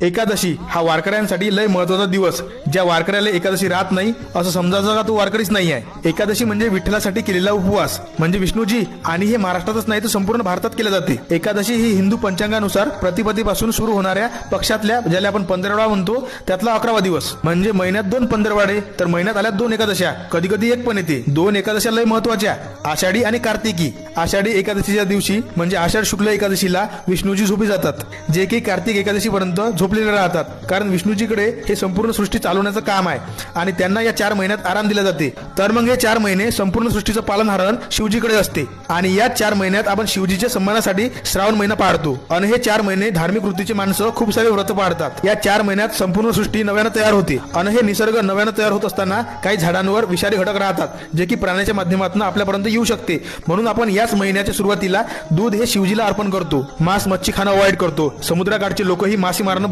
एकादशी हा वारकऱ्यांसाठी लय महत्वाचा दिवस. ज्या वारकऱ्याला एकादशी राहत नाही असं समजायचं का तो वारकरीच नाही आहे. एकादशी म्हणजे विठ्ठलासाठी केलेला उपवास म्हणजे विष्णूजी, आणि हे महाराष्ट्रातच नाही तर संपूर्ण भारतात केले जाते. एकादशी ही हिंदू पंचांगानुसार प्रतिपदेपासून सुरू होणाऱ्या पक्षातल्या, ज्याला आपण पंधरवडा म्हणतो, त्यातला 11वा दिवस. म्हणजे महिन्यात 2 पंधरवाडे, तर महिन्यात आल्या 2 एकादशा, कधी कधी एक पण येते. 2 एकादशा लय महत्वाच्या, आषाढी आणि कार्तिकी. आषाढी एकादशीच्या दिवशी म्हणजे आषाढ शुक्ल एकादशीला विष्णूजी झोपी जातात, जे की कार्तिक एकादशी पर्यंत झोपलेले राहतात. कारण विष्णूजीकडे हे संपूर्ण सृष्टी चालवण्याचं काम आहे आणि त्यांना या 4 महिन्यात आराम दिला जाते. तर मग हे 4 महिने संपूर्ण सृष्टीचं पालनहारण शिवजीकडे असते आणि या 4 महिन्यात आपण शिवजीच्या सन्मानासाठी श्रावण महिना पाळतो. आणि हे 4 महिने धार्मिक वृत्तीचे माणसं खूप सारे व्रत पाळतात. या 4 महिन्यात संपूर्ण सृष्टी नव्यानं तयार होते आणि हे निसर्ग नव्यानं तयार होत असताना काही झाडांवर विषारी घटक राहतात, जे की प्राण्याच्या माध्यमातून आपल्यापर्यंत येऊ शकते. म्हणून आपण याच महिन्याच्या सुरुवातीला दूध हे शिवजीला अर्पण करतो. मांस मच्छी खाणं अवॉइड करतो. समुद्राकाठचे लोकही मासेमारणं